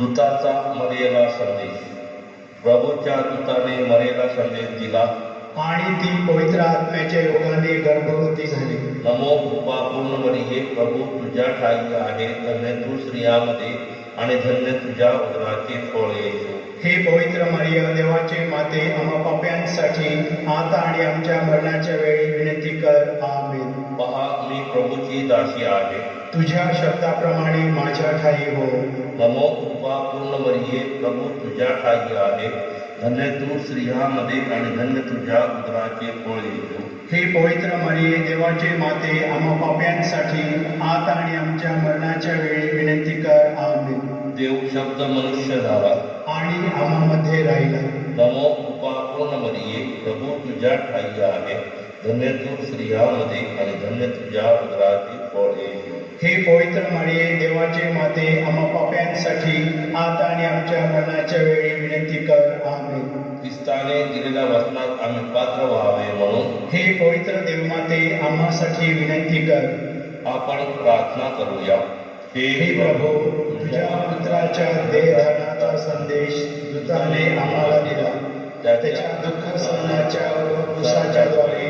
दूताचा मरियेला संदेश. प्रभूच्या दूताने मरियेला संदेश दिला आणि ती पवित्र आत्म्याच्या योगाने गर्भवती झाली. नमो कृपा पूर्ण मरिये, प्रभू तुझ्या ठाई आहे, धन्य तू स्त्रियांमध्ये आणि धन्य तुझ्या उदराचे फळ येशू. हे पवित्र मरिया, देवाचे माते, आम्हा पाप्यांसाठी आता आणि आमच्या मरणाच्या वेळी विनंती कर. आमेन. पहा, मी प्रभूची दासी आहे, तुझ्या शब्दाप्रमाणे माझ्या ठाई हो. नमो कृपा पूर्ण मरिये, प्रभू तुझ्या ठाई आहे, धन्य तू स्त्रियांमध्ये आणि धन्य तुझ्या उदराचे फळ येशू. हे पवित्र मरिये, देवाचे माते, आम्हा पाप्यांसाठी आता आणि आमच्या मरणाच्या वेळी विनंती कर. आमेन. देव शब्द मनुष्य झाला आणि आम्हामध्ये राहिला. नमो कृपा पूर्ण मरिये, प्रभू तुझ्या ठाई आहे, धन्य तू स्त्रियांमध्ये आणि धन्य तुझ्या उदराचे फळ येशू. हे पवित्र मरिये, देवाचे माते, आम्हा पाप्यांसाठी आता आणि आमच्या मरणाच्या वेळी विनंती कर. आमेन. ख्रिस्ताने दिलेल्या वचनात आम्ही पात्र व्हावे म्हणून हे पवित्र देवमाते, आम्हासाठी विनंती कर. आपण प्रार्थना करूया. हे प्रभू, तुझ्या पुत्राच्या देहधारणाचा संदेश दूताने आम्हाला दिला. त्याच्या दुःख सहनाच्या व क्रूसाच्याद्वारे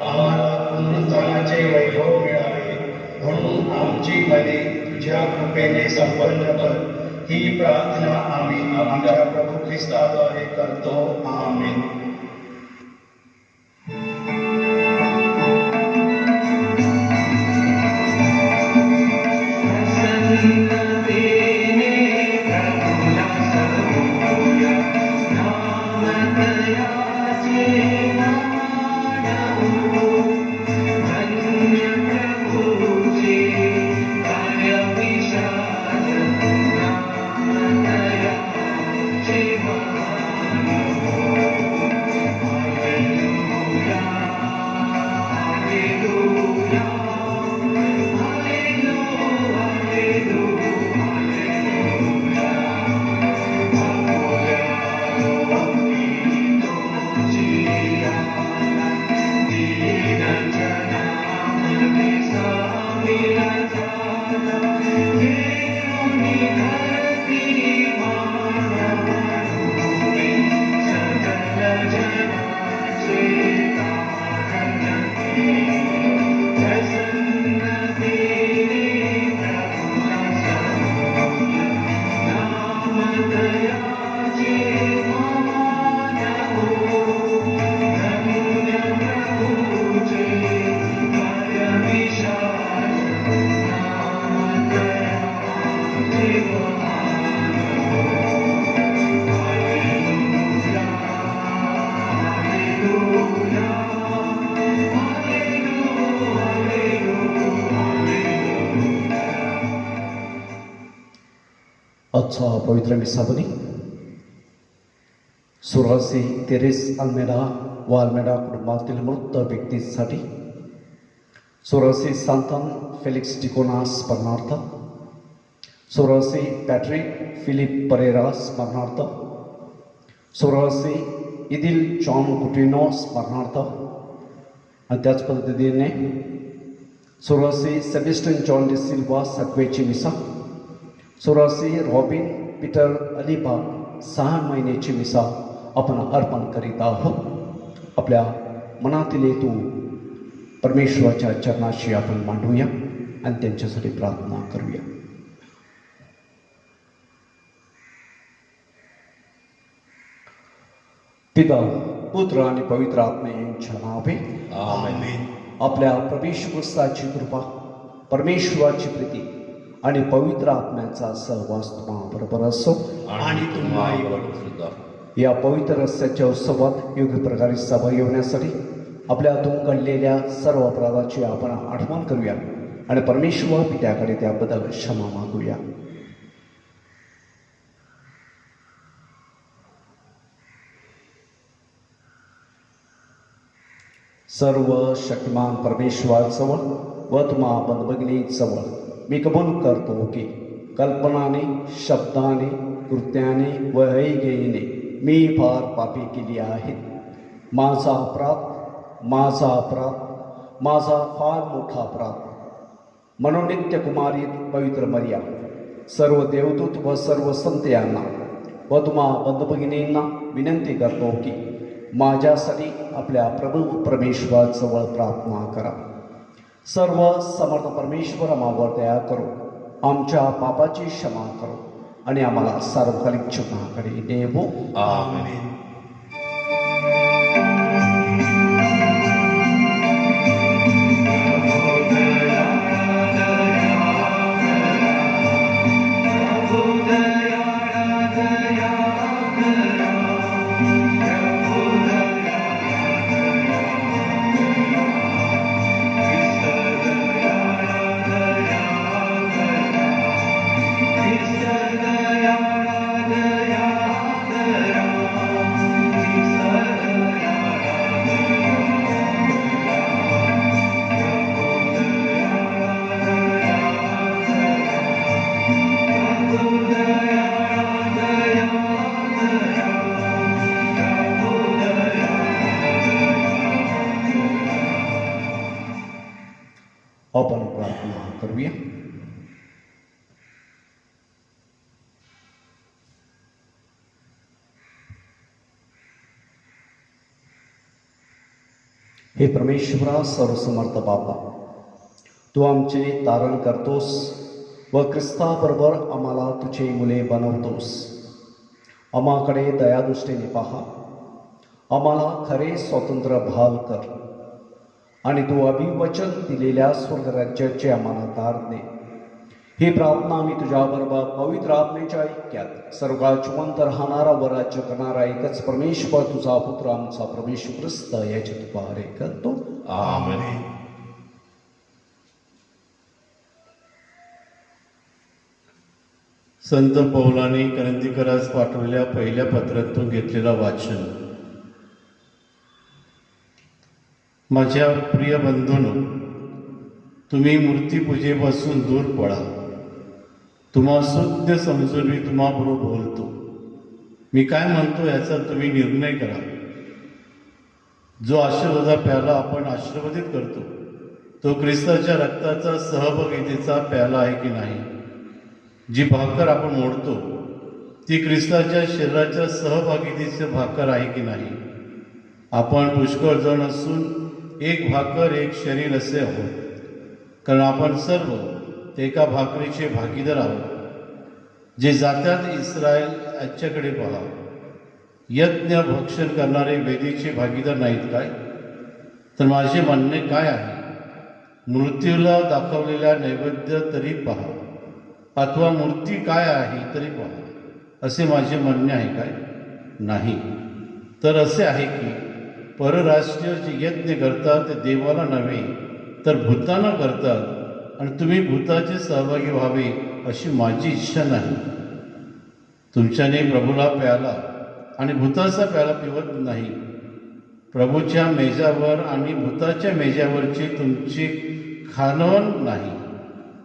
आम्हाला पुनरुत्थानाचे वैभव मिळावे, म्हणून आमची मने तुझ्या कृपेने संपन्न कर. ही प्रार्थना आम्ही आमच्या प्रभू ख्रिस्ताद्वारे करतो. आमेन. आजच्या पवित्र मिसामध्ये सुरासी तेरेस अल्मेडा व अल्मेडा कुटुंबातील मृत व्यक्तींसाठी सुरासी सांतान फेलिक्स डिकोना स्मरणार्थ, सुरासी पॅट्रिक फिलिप परेरा स्मरणार्थ, सुरासी इदिल जॉन कुटिनो स्मरणार्थ आणि त्याच पद्धतीने सुरासी सेबेस्टियन जॉन डि सिल्वा सत्वेची मिसा, सुरासी रॉबिन पीटर अलिबा 6 महिन्याची मिसा आपण अर्पण करीत आहोत. आपल्या मनातील हेतू परमेश्वराच्या चरणाशी आपण मांडूया आणि त्यांच्यासाठी प्रार्थना करूया. पिता, पुत्र आणि पवित्र आत्मे यांच्या नावे आमेन. आपल्या परमेश्वराची कृपा, परमेश्वराची प्रीती आणि पवित्र आत्म्याचा सहवास तुम्हाबरोबर असो आणि तुम्हाही सुद्धा. या पवित्र रस्त्याच्या उत्सवात योग्य प्रकारे सहभागी होण्यासाठी आपल्या हातून घडलेल्या सर्व अपराधाची आपण आठवण करूया आणि परमेश्वर पित्याकडे त्याबद्दल क्षमा मागूया. सर्व शक्तिमान परमेश्वराजवळ व तुम्हा बंधभगिनीजवळ मी कबूल करतो की कल्पनाने, शब्दाने, कृत्याने व ऐगेने मी फार पापी केली आहे. माझा अपराध, माझा अपराध, माझा फार मोठा अपराध. म्हणून नित्य कुमारी पवित्र मरिया, सर्व देवदूत व सर्व संत यांना व तुम्हा बंधुभगिनींना विनंती करतो की माझ्यासाठी आपल्या प्रभू परमेश्वराजवळ प्रार्थना करा. सर्व समर्थ परमेश्वर आम्हावर दया करो, आमच्या पापाची क्षमा करो आणि आम्हाला सार्वकालिक जीवनाकडे नेवो. आमेन. आपण प्रार्थना करूया. हे परमेश्वरा सर्वसमर्थ बाबा, तू आमचे तारण करतोस व ख्रिस्ताबरोबर आम्हाला तुझे मुले बनवतोस. आम्हाकडे दयादृष्टीने पहा, आम्हाला खरे स्वातंत्र्य भाल कर आणि तू अभिवचन दिलेल्या स्वर्गराज्याचे आम्हाला दार दे. ही प्रार्थना आम्ही तुझ्याबरोबर पवित्र आत्म्याच्या ऐक्यात सर्वकाळ जिवंत राहणारा व राज्य करणारा एकच परमेश्वर तुझा पुत्र आमचा प्रभू ख्रिस्त याचे तुपारे करतो. आमेन. संत पौलांनी करंदीकरास पाठवलेल्या पहिल्या पत्रातून घेतलेलं वाचन. माझ्या प्रिय बंधूंनो, तुम्ही मूर्तीपूजेपासून दूर पळा. तुम्हा शुद्ध समजून मी तुम्हाबरोबर बोलतो. मी काय म्हणतो याचा तुम्ही निर्णय करा. जो आशीर्वादा प्याला आपण आशीर्वादित करतो तो ख्रिस्ताच्या रक्ताचा सहभागितेचा प्याला आहे की नाही. जी भाकर आपण मोडतो ती ख्रिस्ताच्या शरीराच्या सहभागितेची भाकर आहे की नाही. आपण पुष्कळ जण असून एक भाकर एक शरीर असे आहोत, कारण आपण सर्व एका भाकरीचे भागीदार आहोत. जे जात्यात इस्रायल याच्याकडे पहा. यज्ञ भक्षण करणारे वेदीचे भागीदार नाहीत काय? तर माझे म्हणणे काय आहे, मृत्यूला दाखवलेल्या नैवेद्य तरी पहा, अथवा मूर्ती काय आहे तरी पहा, असे माझे म्हणणे आहे काय? नाही. तर असे आहे की परराष्ट्रीय जे यज्ञ करतात ते देवाला नव्हे तर भूतांना करतात, आणि तुम्ही भूताचे सहभागी व्हावे अशी माझी इच्छा नाही. तुमच्याने प्रभूला प्याला आणि भूताचा प्याला पिवत नाही. प्रभूच्या मेजावर आणि भूताच्या मेजावरची तुमची खानवण नाही.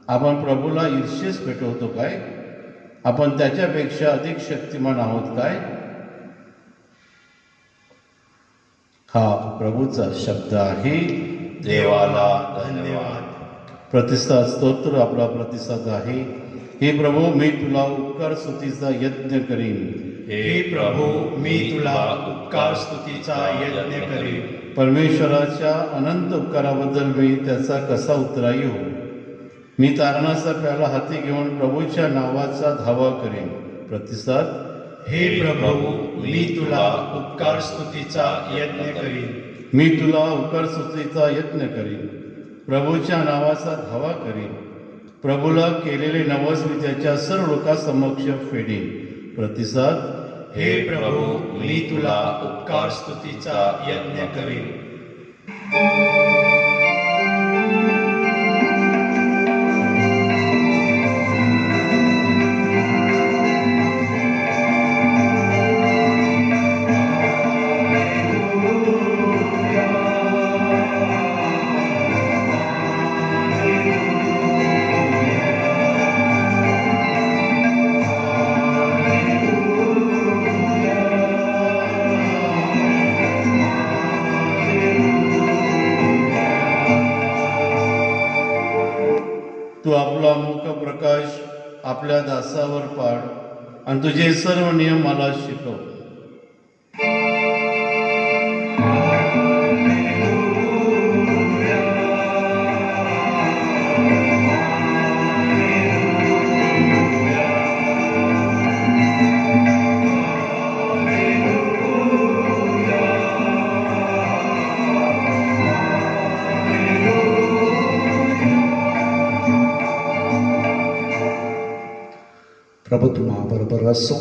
आपण प्रभूला ईर्ष्येस पेटवतो काय? आपण त्याच्यापेक्षा अधिक शक्तिमान आहोत काय? हा प्रभूचा शब्द आहे. देवाला धन्यवाद. प्रतिसाद स्तोत्र आपला प्रतिसाद आहे. हे प्रभू, मी तुला उपकार स्तुतीचा यज्ञ करीन. हे प्रभू, मी तुला उपकार स्तुतीचा यज्ञ करीन. परमेश्वराच्या अनंत उपकाराबद्दल मी त्याचा कसा उत्तराई हो. मी तारणाचा प्याला हाती घेऊन प्रभूच्या नावाचा धावा करीन. प्रतिसाद. हे प्रभू, मी तुला उपकार स्तुतीचा यज्ञ करीन. मी तुला उपकार स्तुतीचा यज्ञ करीन. प्रभूच्या नावाचा धावा करीन. प्रभूला केलेले नवस मी त्याच्या सर्व लोकांसमक्ष फेडीन. प्रतिसाद. हे प्रभू, मी तुला उपकार स्तुतीचा यज्ञ करीन. आपल्या दासावर पाड आणि तुझे सर्व नियम मला शिकव. प्रभू तुम्हा बरोबर असो.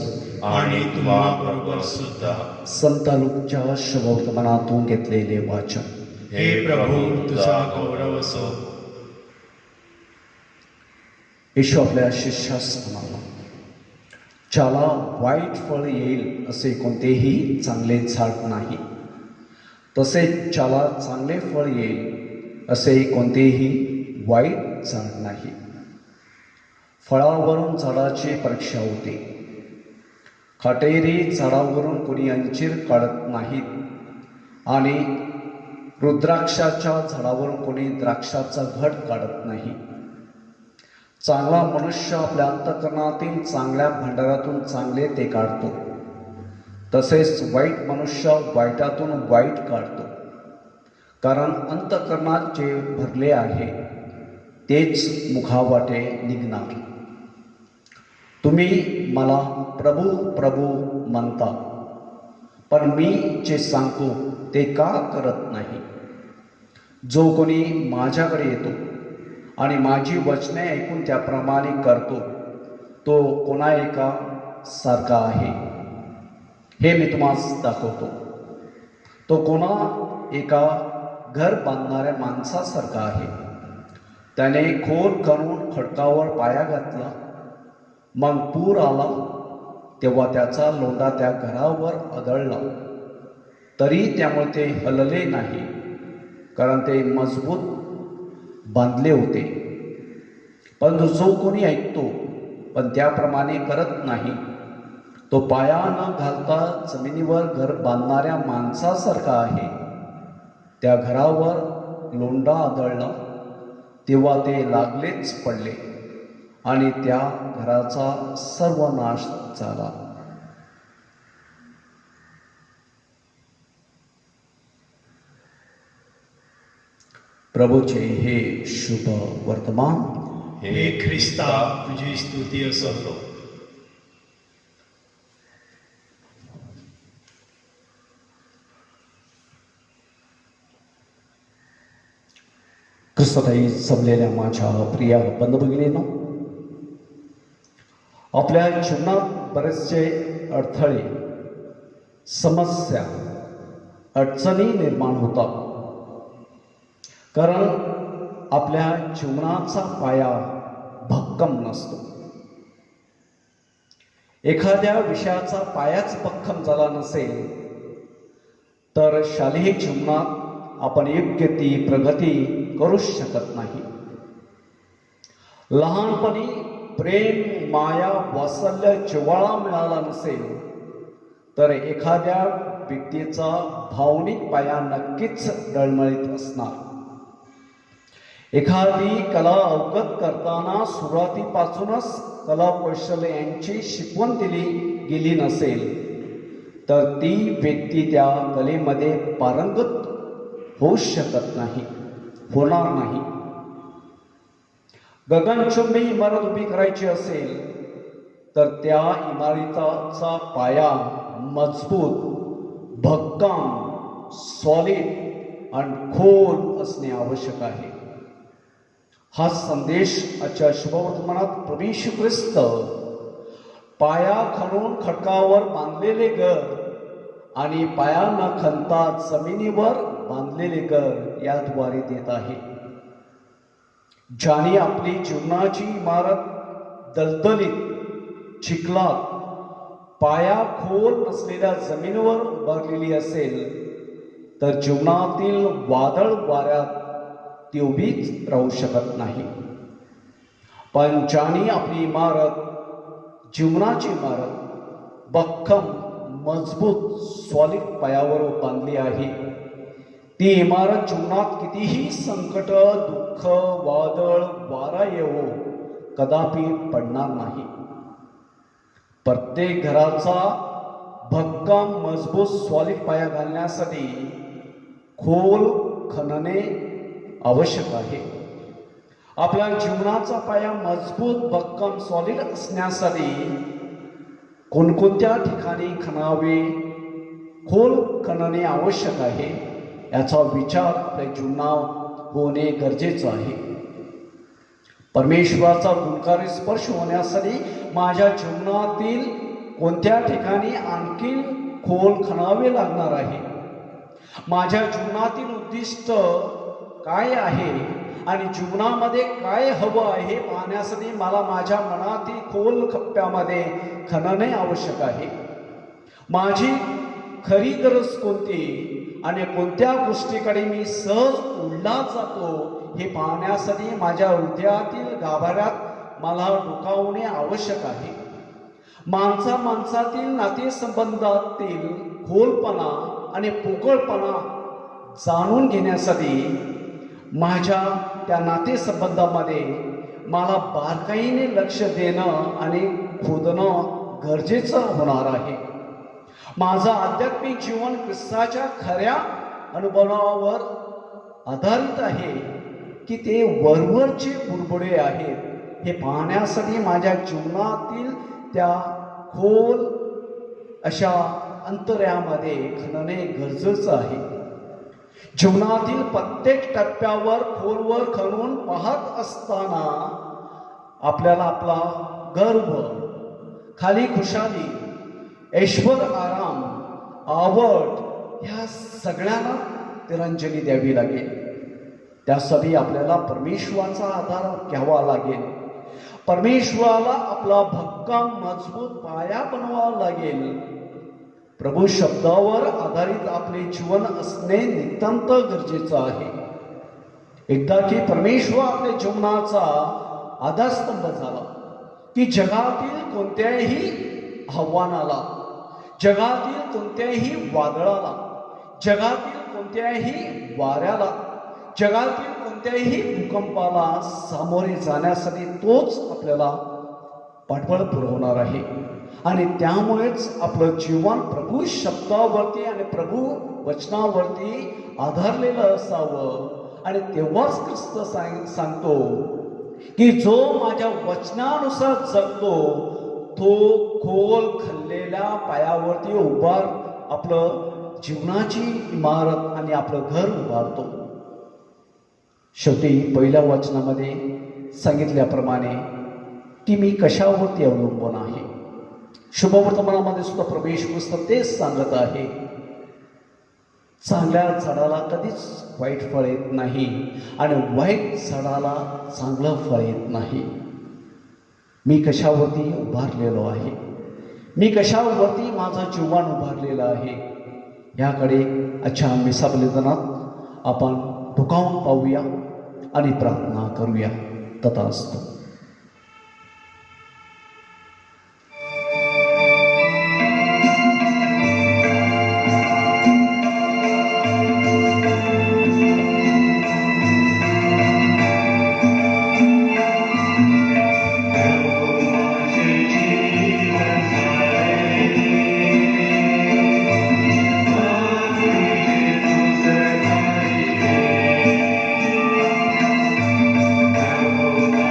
आणि तुम्हा बरोबर सुद्धा. संत लूकच्या शुभवर्तमानातून घेतलेले वाचन. हे प्रभू तुझा गौरव असो. येशू आपल्या शिष्यास म्हणाला, ज्याला वाईट फळ येईल असे कोणतेही चांगले झाड नाही, तसेच ज्याला चांगले फळ येईल असे कोणतेही वाईट झाड नाही. फळावरून झाडाची परीक्षा होते. काटेरी झाडावरून कोणी अंजीर काढत नाहीत आणि रुद्राक्षाच्या झाडावरून कोणी द्राक्षाचा घट काढत नाही. चांगला मनुष्य आपल्या अंतःकरणातील चांगल्या भंडारातून चांगले ते काढतो, तसेच वाईट मनुष्य वाईटातून वाईट काढतो. कारण अंतःकरणात जे भरले आहे तेच मुखावाटे निघणार. तुम्ही मला प्रभू प्रभू म्हणता, पण मी जे सांगतो ते का करत नाही. जो कोणी माझ्याकडे येतो आणि माझी वचने ऐकून त्याप्रमाणे करतो तो कोणा एका सारखा आहे हे मी तुम्हाला दाखवतो. तो कोणा एका घर बांधणाऱ्या माणसासारखा आहे. त्याने खोल करून खडकावर पाया घातला. मग पूर आला तेव्हा त्याचा लोंढा त्या घरावर आदळला, तरी त्यामुळे ते हलले नाही, कारण ते मजबूत बांधले होते. परंतु जो कोणी ऐकतो पण त्याप्रमाणे करत नाही तो पाया न घालता जमिनीवर घर बांधणाऱ्या माणसासारखा आहे. त्या घरावर लोंढा आदळला तेव्हा ते लागलेच पडले आणि त्या घराचा सर्वनाश झाला. प्रभूचे हे शुभ वर्तमान. हे ख्रिस्ता तुझी स्तुती असो. ख्रिस्ताताई जमलेल्या माझ्या प्रिय बंधुभगिनींनो, आपल्या जीवनात बरेचसे अडथळे, समस्या, अडचणी निर्माण होतात. कारण आपल्या जीवनाचा पाया भक्कम नसतो. एखाद्या विषयाचा पायाच भक्कम झाला नसेल तर शालेय जीवनात आपण योग्य ती प्रगती करू शकत नाही. लहानपणी प्रेम, माया, वात्सल्य, जिव्हाळा मिळाला नसेल तर एखाद्या व्यक्तीचा भावनिक पाया नक्कीच डळमळीत असणार. एखादी कला अवगत करताना सुरुवातीपासूनच कला कौशल्य यांची शिकवण दिली गेली नसेल तर ती व्यक्ती त्या कलेमध्ये पारंगत होऊ शकत नाही, होणार नाही. गगनचुंबी इमारत उभी करायची असेल तर त्या इमारतीचा पाया मजबूत, भक्कम, सॉलिड आणि खोल असणे आवश्यक आहे. हा संदेश आजच्या शुभवर्तमानात प्रभू येशू ख्रिस्त पाया खणून खडकावर बांधलेले घर आणि पाया न खणता जमिनीवर बांधलेले घर याद्वारे देत आहे. ज्याने आपली जीवनाची इमारत दलदलीत, चिखलात, पाया खोल नसलेल्या जमिनीवर उभारलेली असेल तर जीवनातील वादळ वाऱ्यात ती उभीच राहू शकत नाही. पण ज्याने आपली इमारत, जीवनाची इमारत भक्कम, मजबूत, सॉलिड पायावर बांधली आहे, ती इमारत जीवनात कितीही संकट, दुःख, वादळ, वारा येवो कदापि पडणार नाही. प्रत्येक घराचा भक्कम मजबूत सॉलिड पाया घालण्यासाठी खोल खणणे आवश्यक आहे. आपल्या जीवनाचा पाया मजबूत भक्कम सॉलिड असण्यासाठी कोणकोणत्या ठिकाणी खणावे, खोल खणणे आवश्यक आहे याचा विचार आपल्या जीवनात होणे गरजेचं आहे. परमेश्वराचा गुणकारी स्पर्श होण्यासाठी माझ्या जीवनातील कोणत्या ठिकाणी आणखी खोल खणावे लागणार आहे. माझ्या जीवनातील उद्दिष्ट काय आहे आणि जीवनामध्ये काय हवं आहे पाहण्यासाठी मला माझ्या मनातील खोल खप्प्यामध्ये खणणे आवश्यक आहे. माझी खरी गरज कोणती आणि कोणत्या गोष्टीकडे मी सहज उडला जातो हे पाहण्यासाठी माझ्या हृदयातील गाभाऱ्यात मला डोकावणे आवश्यक आहे. माणसातील नातेसंबंधातील खोलपणा आणि पोकळपणा जाणून घेण्यासाठी माझ्या त्या नातेसंबंधामध्ये मला बारकाईने लक्ष देणं आणि खोदणं गरजेचं होणार आहे. माझं आध्यात्मिक जीवन ख्रिस्ताच्या खऱ्या अनुभवावर आधारित आहे की ते वरवरचे बुडबुडे आहेत हे पाहण्यासाठी माझ्या जीवनातील त्या खोल अशा अंतर्यामध्ये खणणे गरजेचं आहे. जीवनातील प्रत्येक टप्प्यावर खोलवर खणून पाहत असताना आपल्याला आपला गर्व, खाली खुशाली, ऐश्वर, आराम, आवड ह्या सगळ्यांना तिरंजनी द्यावी लागेल. त्यासाठी आपल्याला परमेश्वराचा आधार घ्यावा लागेल. परमेश्वराला आपला भक्कम मजबूत पाया बनवावा लागेल. प्रभू शब्दावर आधारित आपले जीवन असणे नितांत गरजेचं आहे. एकदा की परमेश्वर आपल्या जीवनाचा आधारस्तंभ झाला की जगातील कोणत्याही आव्हानाला, जगातील कोणत्याही वादळाला, जगातील कोणत्याही वाऱ्याला, जगातील कोणत्याही भूकंपाला सामोरे जाण्यासाठी तोच आपल्याला पाठबळ पुरवणार आहे. आणि त्यामुळेच आपलं जीवन प्रभू शब्दावरती आणि प्रभू वचनावरती आधारलेलं असावं. आणि तेव्हाच ख्रिस्त सांगतो की जो माझ्या वचनानुसार जगतो तो खोल खणलेल्या पायावरती आपलं जीवनाची इमारत आणि आपलं घर उभारतो. शेवटी पहिल्या वचनामध्ये सांगितल्याप्रमाणे की मी कशावरती अवलंबून आहे. शुभवर्तमानामध्ये सुद्धा प्रभू तेच सांगत आहे, चांगल्या झाडाला कधीच वाईट फळ येत नाही आणि वाईट झाडाला चांगलं फळ येत नाही. मी कशावरती उभारलेलो आहे, मी कशावरती माझं जीवन उभारलेलं आहे याकडे आजच्या मिसा बलिदानात आपण डोकावून पाहूया आणि प्रार्थना करूया. तथास्तु.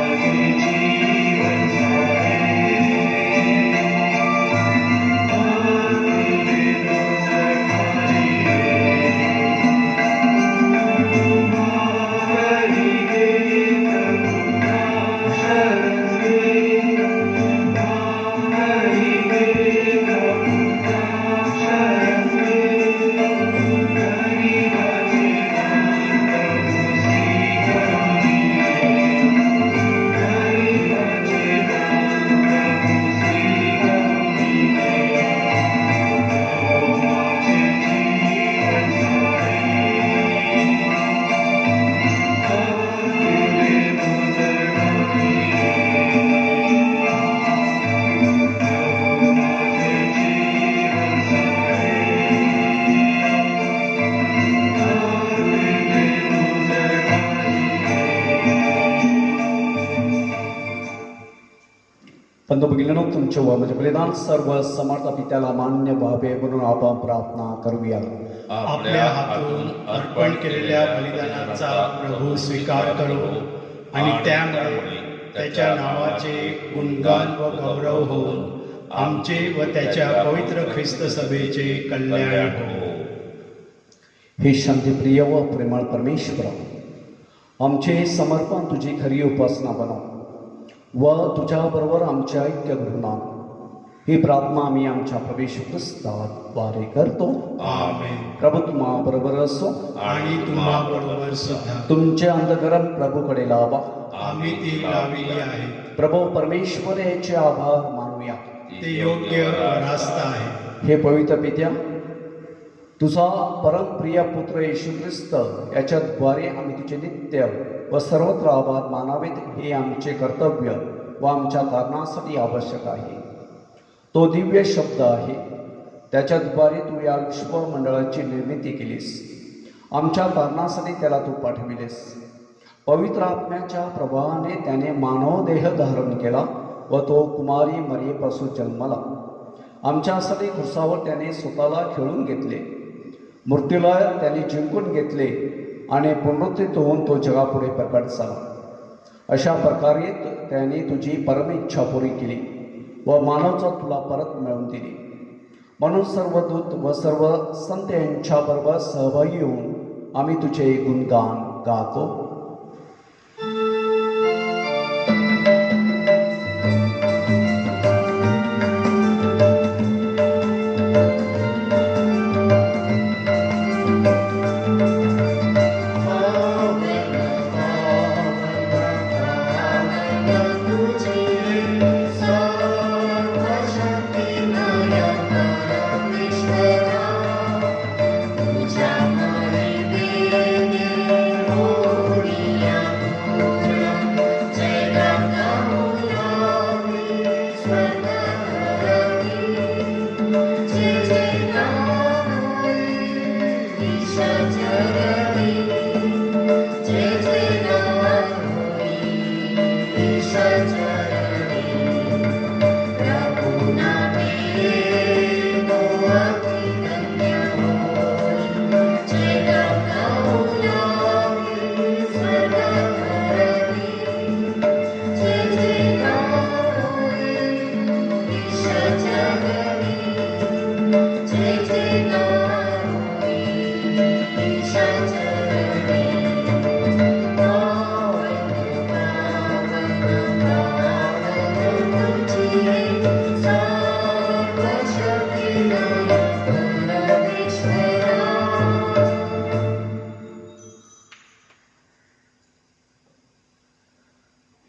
Thank you. बंधू भगिनींनो, तुमचे व म्हणजे बलिदान सर्व समर्थ पित्याला मान्य व्हावे म्हणून आपण प्रार्थना करूया. आपल्या हातून अर्पण केलेल्या बलिदानाचा प्रभू स्वीकार करो आणि त्यामुळे त्याच्या नावाचे गुणगान व गौरव होऊन आमचे व त्याच्या पवित्र ख्रिस्त सभेचे कल्याण हो. हे शांतिप्रिय व प्रेमळ परमेश्वरा, आमचे समर्पण तुझी खरी उपासना बनव व तुझ्याबरोबर आमचे ऐक्य घडून आण. ही प्रार्थना आम्ही आमच्या प्रभू ख्रिस्ताद्वारे करतो. आमेन. प्रभू तुम्हा बरोबर असो आणि तुम्हा बरोबर सुद्धा. तुमचे अंधकरण प्रभूकडे लावा. आम्ही ती लावली आहे. प्रभू परमेश्वर याचे आभार मानूया. ते योग्य व रास्त आहे. हे पवित्र पित्या, तुझा परमप्रिय पुत्र येशू ख्रिस्त याच्याद्वारे आम्ही तुझे नित्य व सर्वत्र आभार मानावेत हे आमचे कर्तव्य व आमच्या कारणासाठी आवश्यक आहे. तो दिव्य शब्द आहे, त्याच्याद्वारे तू या विश्व मंडळाची निर्मिती केलीस. आमच्या कारणासाठी त्याला तू पाठविलेस. पवित्र आत्म्याच्या प्रभावाने त्याने मानव देह धारण केला व तो कुमारी मरियेपासून जन्मला. आमच्यासाठी क्रुसावर त्याने स्वतःला खेळून घेतले, मृत्यूला त्याने जिंकून घेतले आणि पुनरुत्थित होऊन तो जगापुढे प्रकट झाला. अशा प्रकारे त्याने तुझी परम इच्छा पुरी केली व मानवचा तुला परत मिळवून दिली. म्हणून सर्व दूत व सर्व संत यांच्याबरोबर सहभागी होऊन आम्ही तुझे गुणगान गातो.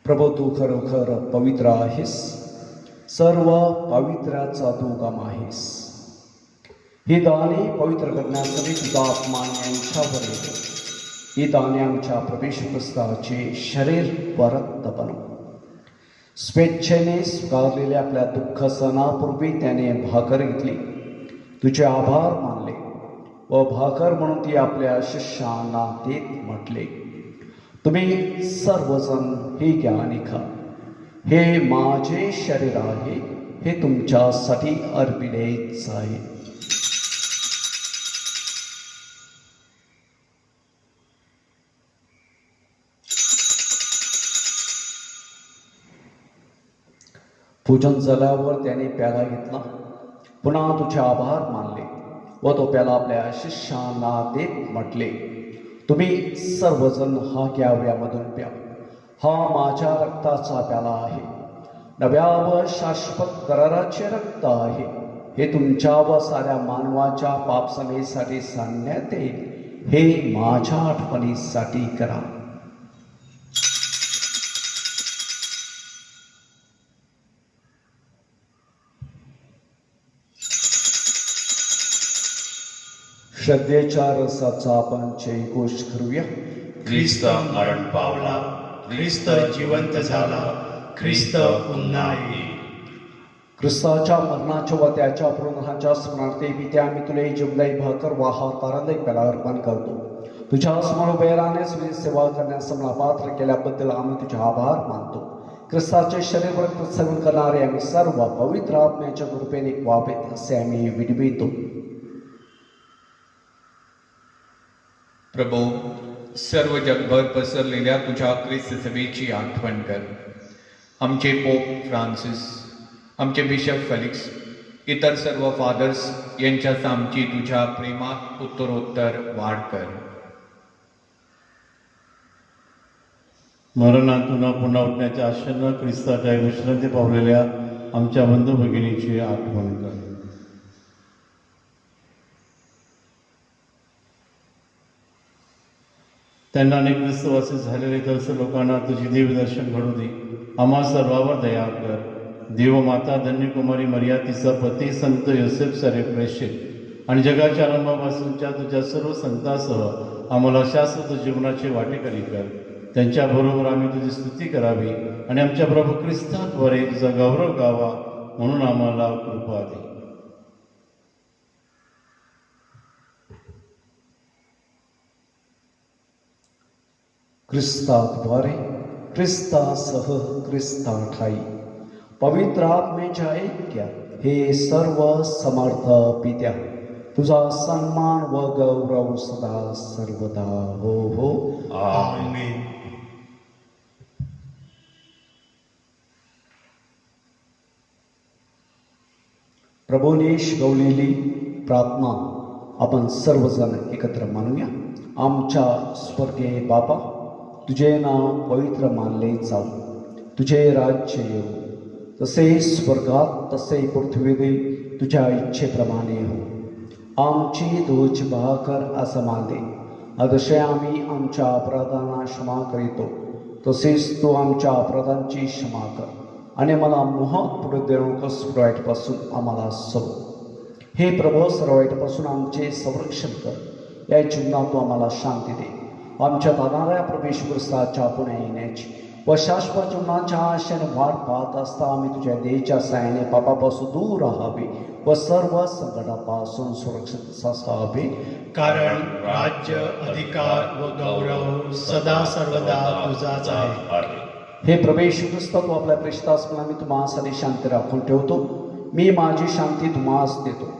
प्रभू, तू खरोखर पवित्र आहेस. सर्व पवित्राचा तू उगम आहेस. ही दाने पवित्र करण्यासाठी तुझा अपमान यांच्यावर येतो. ही दाने आमच्या प्रभू ख्रिस्ताचे शरीर व रक्त बनव. स्वेच्छेने स्वीकारलेल्या आपल्या दुःख सणापूर्वी त्याने भाकर घेतली, तुझे आभार मानले व भाकर म्हणून ती आपल्या शिष्यांना देत म्हटले, तुम्ही सर्वजण हे घ्या आणि खा. हे माझे शरीर आहे, हे तुमच्यासाठी अर्पिले जाईल. पूजन झाल्यावर त्याने प्याला घेतला, पुन्हा तुझे आभार मानले व तो प्याला आपल्या शिष्यांना देत म्हटले, तुम्ही सर्वजण हा घ्या, यामधून प्या. हा माझ्या रक्ताचा प्याला आहे, नव्या व शाश्वत कराराचे रक्त आहे. हे तुमच्या व साऱ्या मानवाच्या पापसमेसाठी सांगण्यात येईल. हे माझ्या आठवणीसाठी करा. श्रद्धेच्या रसाचा आपण जयघोष करूया. ख्रिस्त मरण पावला, ख्रिस्त जिवंत झाला, ख्रिस्त पुन्हा येईल. ख्रिस्ताच्या मरणाच्या व त्याच्या पुनरुत्थानाच्या स्मरणार्थे पित्या, आम्ही तुला जीवदायी भाकर व हा तारंदायी प्याला अर्पण करतो. तुझ्या समोर उभे राहण्यास सेवा करण्यास मला पात्र केल्याबद्दल आम्ही तुझे आभार मानतो. ख्रिस्ताचे शरीर रक्त सेवन करणारे आम्ही सर्व पवित्र आत्म्याच्या कृपेने व्हावेत असे आम्ही विनवितो. प्रभो, सर्व जगभर पसरलेल्या तुझ्या ख्रिस्त सभेची आठवण कर. आमचे पोप फ्रान्सिस, आमचे बिशप फेलिक्स, इतर सर्व फादर्स यांच्यात आमची तुझ्या प्रेमात उत्तरोत्तर वाढ कर. मरणातून पुन्हा उठण्याच्या आशेनं ख्रिस्ताच्या विश्रांती पावलेल्या आमच्या बंधू भगिनीची आठवण कर. त्यांना अनेक ख्रिस्तवासी झालेले तर लोकांना तुझी देवदर्शन घडू दे. आम्हा सर्वावर दया कर. देवमाता धन्यकुमारी मर्या, तिचा पती संत योसेफ सारे प्रेषित आणि जगाच्या आरंभापासूनच्या तुझ्या सर्व संतांसह आम्हाला शाश्वत जीवनाचे वाटेकरी कर. त्यांच्याबरोबर आम्ही तुझी स्तुती करावी आणि आमच्या प्रभू ख्रिस्ताद्वारे तुझा गौरव गावा म्हणून आम्हाला कृपा दे. ख्रिस्ताद्वारे, ख्रिस्तासह, ख्रिस्ताठाई पवित्र आत्म्याच्या ऐक्यात हे सर्व समर्थ पित्या, तुझा सन्मान व गौरव सदा सर्वदा हो हो. आमेन. प्रभूने शिकवलेली प्रार्थना आपण सर्वजण एकत्र मानूया. आमच्या स्वर्गीय बाबा, तुझे नाव पवित्र मानले जाऊ, तुझे राज्य येऊ, जसे स्वर्गात तसे पृथ्वीवरील तुझ्या इच्छेप्रमाणे हो. आमची रोज भाकर आज मानले, जसे आम्ही आमच्या अपराधांना क्षमा करीतो, तसेच तू आमच्या अपराधांची क्षमा कर आणि मला मोहात पुढे देऊ नकोस, वाईटपासून आम्हाला सोड. हे प्रभू, सर्व वाईटपासून आमचे संरक्षण कर. या जीवनात तू आम्हाला शांती दे. आमच्या दानाऱ्या प्रभू ख्रिस्ताच्या पुन्हा येण्याची व शाश्वत जीवनाच्या आशेने वाट पाहत असता आम्ही तुझ्या देहाच्या साहाय्याने पापापासून दूर राहावे व सर्व संकटापासून सुरक्षित असावे. कारण राज्य, अधिकार व गौरव सदा सर्वदा तुझाच आहे. हे प्रभू ख्रिस्त, तू आपल्या प्रेषितास मी तुम्हासाठी शांती राखून ठेवतो, मी माझी शांती तुम्हास देतो.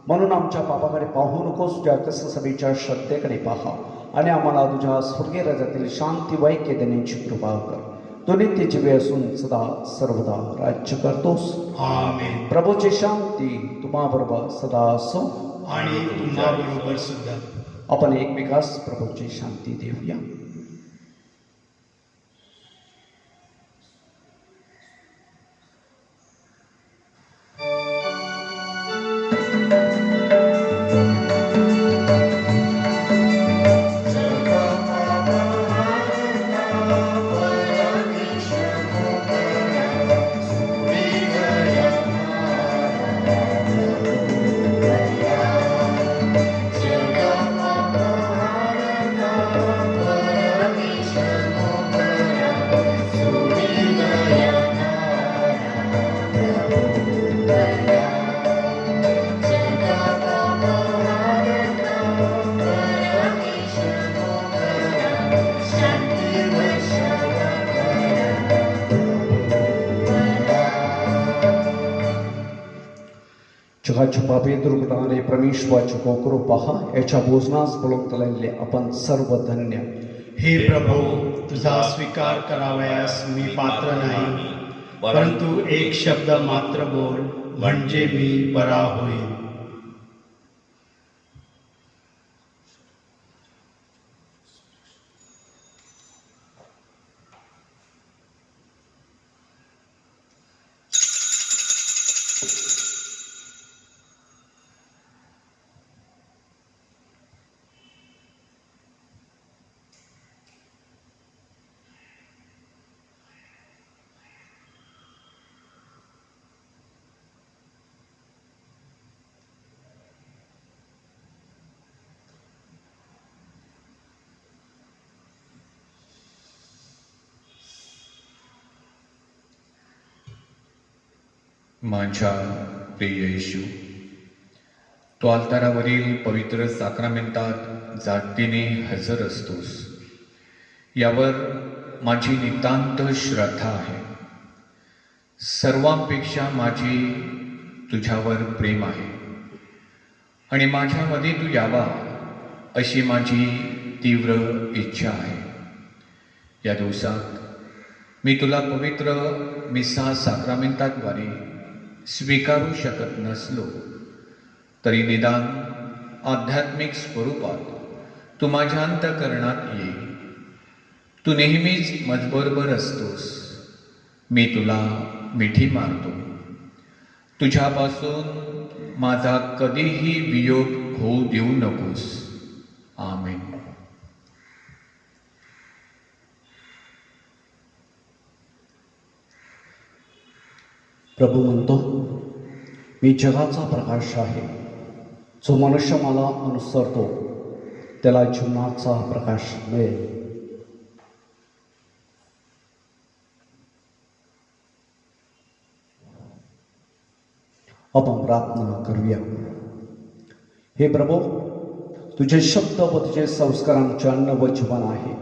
म्हणून आमच्या पापाकडे पाहू नकोस, तुझ्या ख्रिस्त सभेच्या श्रद्धेकडे पहा आणि आम्हाला तुझ्या स्वर्गीय राज्यातील शांती वैक्य देण्याची कृपा कर. तू नित्य जीवे असून सदा सर्वदा राज्य करतोस. आमेन. प्रभूची शांती तुम्हाबरोबर सदा असो आणि तुम्हाबरोबर सुद्धा. आपण एकमेकास प्रभूची शांती देऊया. जगाच्या पापे दूर करणारे परमेश्वराचे कोकरू पहा, याच्या भोजनास बोलवलेले आपण सर्व धन्य. हे प्रभू, तुझा स्वीकार करावयास मी पात्र नाही, परंतु एक शब्द मात्र बोल, म्हणजे मी बरा होईल. माझ्या प्रिय येशू, तो अल्तारावरील पवित्र साक्रामेंटात जातीने हजर असतोस, यावर माझी नितांत श्रद्धा आहे. सर्वांपेक्षा माझी तुझ्यावर प्रेम आहे आणि माझ्यामध्ये तू यावा अशी माझी तीव्र इच्छा आहे. या दिवसात मी तुला पवित्र मिसा साक्रामेंटाद्वारे स्वीकारू शकत नसलो तरी निदान आध्यात्मिक स्वरूपात तू माझ्या अंतःकरणात ये. तू नेहमीच माझबरोबर असतोस. मी तुला मिठी मारतो. तुझ्यापासून माझा कधीही वियोग होऊ देऊ नकोस. आमेन. प्रभू म्हणतो, मी जगाचा प्रकाश आहे. जो मनुष्य मला अनुसरतो त्याला जीवनाचा प्रकाश मिळेल. आपण प्रार्थना करूया. हे प्रभू, तुझे शब्द व तुझे संस्कार आमचे अन्न व जीवन आहे.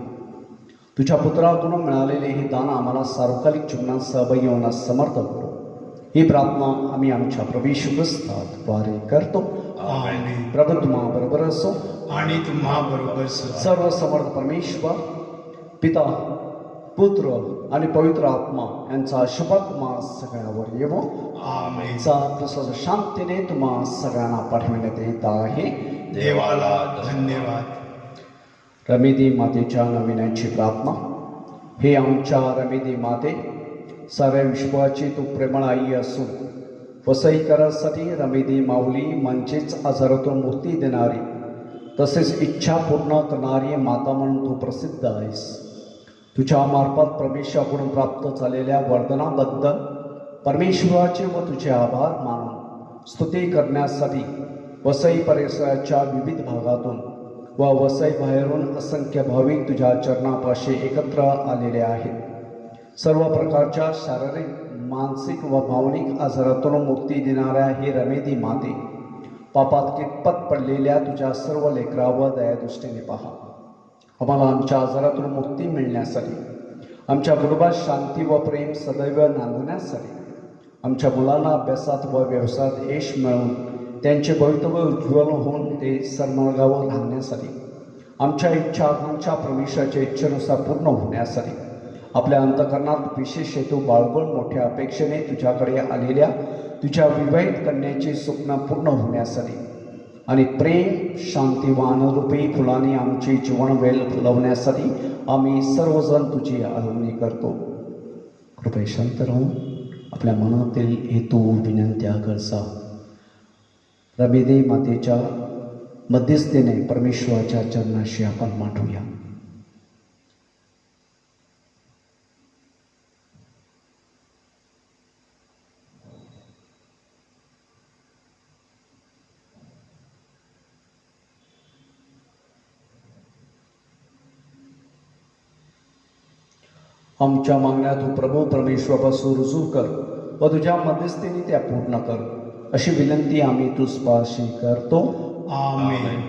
तुझ्या पुत्रातून मिळालेले हे दान आम्हाला सार्वकालिक जीवनात सहभागी होण्यास समर्थ करू. ही प्रार्थना आम्ही आमच्या प्रभू येशू ख्रिस्ताद्वारे करतो. आमेन. प्रभू तुम्हा बरोबर असो. आणि तुम्हा बरोबर सर्व समर्थ परमेश्वर पिता, पुत्र आणि पवित्र आत्मा यांचा शुभात्मा सगळ्यावर येवो. आमेन. तसंच शांतीने तुम्हा सगळ्यांना पाठविण्यात येत आहे. देवाला धन्यवाद. रमेदी मातेच्या नविन्याची प्रार्थना. हे आमच्या रमेदी माते, साऱ्या विश्वाची तू प्रेमळ आई असून वसई करासाठी रमेदी माऊली म्हणजेच आजारातून मुक्ती देणारी तसेच इच्छा पूर्ण करणारी माता म्हणून तू प्रसिद्ध आहेस. तुझ्या मार्फत परमेश्वराकडून प्राप्त झालेल्या वरदानाबद्दल परमेश्वराचे व तुझे आभार मानून स्तुती करण्यासाठी वसई परिसराच्या विविध भागातून व वसई बाहेरून असंख्य भाविक तुझ्या चरणापाशी एकत्र आलेले आहेत. सर्व प्रकारच्या शारीरिक, मानसिक व भावनिक आजारातून मुक्ती देणाऱ्या हे रमेदी माते, पापात कितपत पडलेल्या तुझ्या सर्व लेकरावर दयादृष्टीने पहा. आम्हाला आमच्या आजारातून मुक्ती मिळण्यासाठी, आमच्या कुटुंबात शांती व प्रेम सदैव नांदण्यासाठी, आमच्या मुलांना अभ्यासात व व्यवसायात यश मिळवून त्यांचे भवितव्य उज्ज्वल होऊन ते सन्मार्गावर राहण्यासाठी, आमच्या इच्छा आकांक्षा परमेश्वराच्या इच्छेनुसार पूर्ण होण्यासाठी, आपल्या अंतःकरणात विशेष हेतू बाळगून मोठ्या अपेक्षेने तुझ्याकडे आलेल्या तुझ्या विवाहित कन्याचे स्वप्न पूर्ण होण्यासाठी आणि प्रेम, शांती व आनंदरूपी फुलांनी आमची जीवनवेल फुलवण्यासाठी आम्ही सर्वजण तुझी आळवणी करतो. कृपया शांत राहून आपल्या मनातील हेतू, विनंत्या, गरजा रमेदी मातेच्या मध्यस्थीने परमेश्वराच्या चरणाशी आपण मांडूया. आमच्या मागण्या तू प्रभू परमेश्वरापासून रुजू कर व तुझ्या मध्यस्थीने त्या पूर्ण कर, अशी विनंती आम्ही तुझपाशी करतो. आमेन.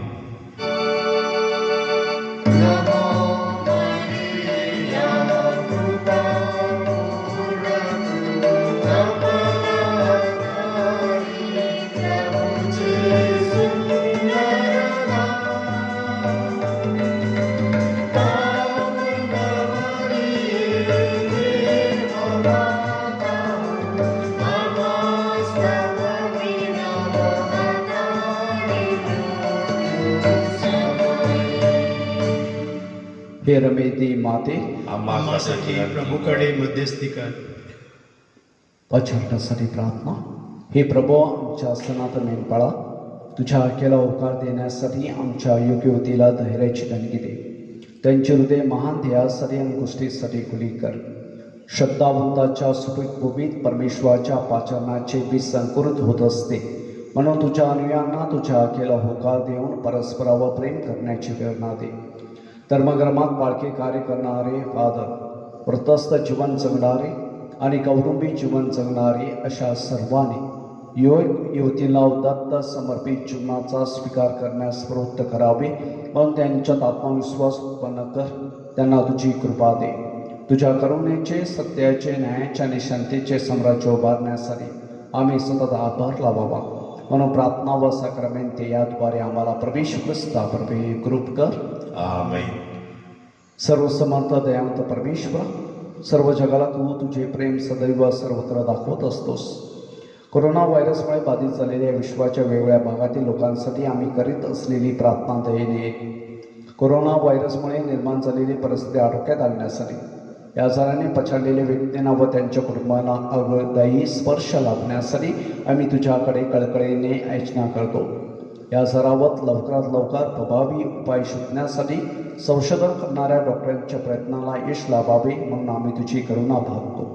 हे रमेदी माते, आम्हासाठी प्रभूकडे मध्यस्थी कर. पछाडण्यासाठी प्रार्थना. हे प्रभू, आमच्या सनातन मेंढपाळा, तुझ्या आज्ञेला होकार देण्यासाठी आमच्या योग्यवतीला धैर्याची देणगी दे. त्यांचे हृदय महान ध्येयासाठी आणि गोष्टीसाठी खुली कर. श्रद्धावंताच्या सुपीक भूमीत परमेश्वराच्या पाचरणाचे बीज संकुरित होत असते. म्हणून तुझ्या अनुयांना तुझ्या आज्ञेला होकार देऊन परस्परावर प्रेम करण्याची प्रेरणा दे. धर्मग्रमात बाळके कार्य करणारे फादर, व्रतस्थ जीवन जगणारे आणि कौटुंबिक जीवन जगणारे अशा सर्वांनी युवतीला उदात्त समर्पित जीवनाचा स्वीकार करण्यास प्रवृत्त करावे. म्हणून त्यांच्यात आत्मविश्वास उत्पन्न कर. त्यांना तुझी कृपा दे. तुझ्या करुणेचे, सत्याचे, न्यायाचे आणि शांतीचे साम्राज्य उभारण्यासाठी आम्ही सतत आभार लावावा. म्हणून प्रार्थना व साक्रमेंट याद्वारे आम्हाला प्रवेश ख्रिस्ताप्रभे कृप कर. आमेन. सर्वसमर्थ दयावंत परमेश्वरा, सर्व जगाला तू तुझे प्रेम सदैव सर्वत्र दाखवत असतोस. कोरोना व्हायरसमुळे बाधित झालेल्या विश्वाच्या वेगवेगळ्या भागातील लोकांसाठी आम्ही करीत असलेली प्रार्थना दयेने कोरोना व्हायरसमुळे निर्माण झालेली परिस्थिती आटोक्यात आणण्यासाठी, या आजाराने पछाडलेल्या व्यक्तींना व त्यांच्या कुटुंबांना अवघदायी स्पर्श लाभण्यासाठी आम्ही तुझ्याकडे कळकळीने याचना करतो. या आजारावर लवकरात लवकर प्रभावी उपाय शोधण्यासाठी संशोधन करणाऱ्या डॉक्टरांच्या प्रयत्नाला यश लाभावे म्हणून आम्ही तुझी करुणा भागतो.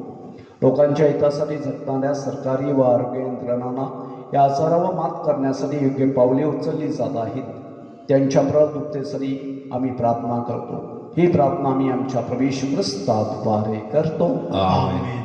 लोकांच्या हितासाठी झटणाऱ्या सरकारी व आरोग्य यंत्रणांना या आजारावर मात करण्यासाठी योग्य पावले उचलली जात आहेत. त्यांच्या प्रदुप्तेसाठी आम्ही प्रार्थना करतो. ही प्रार्थना आम्ही आमच्या प्रवेश ख्रिस्ताद्वारे करतो. आमेन.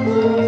Thank you.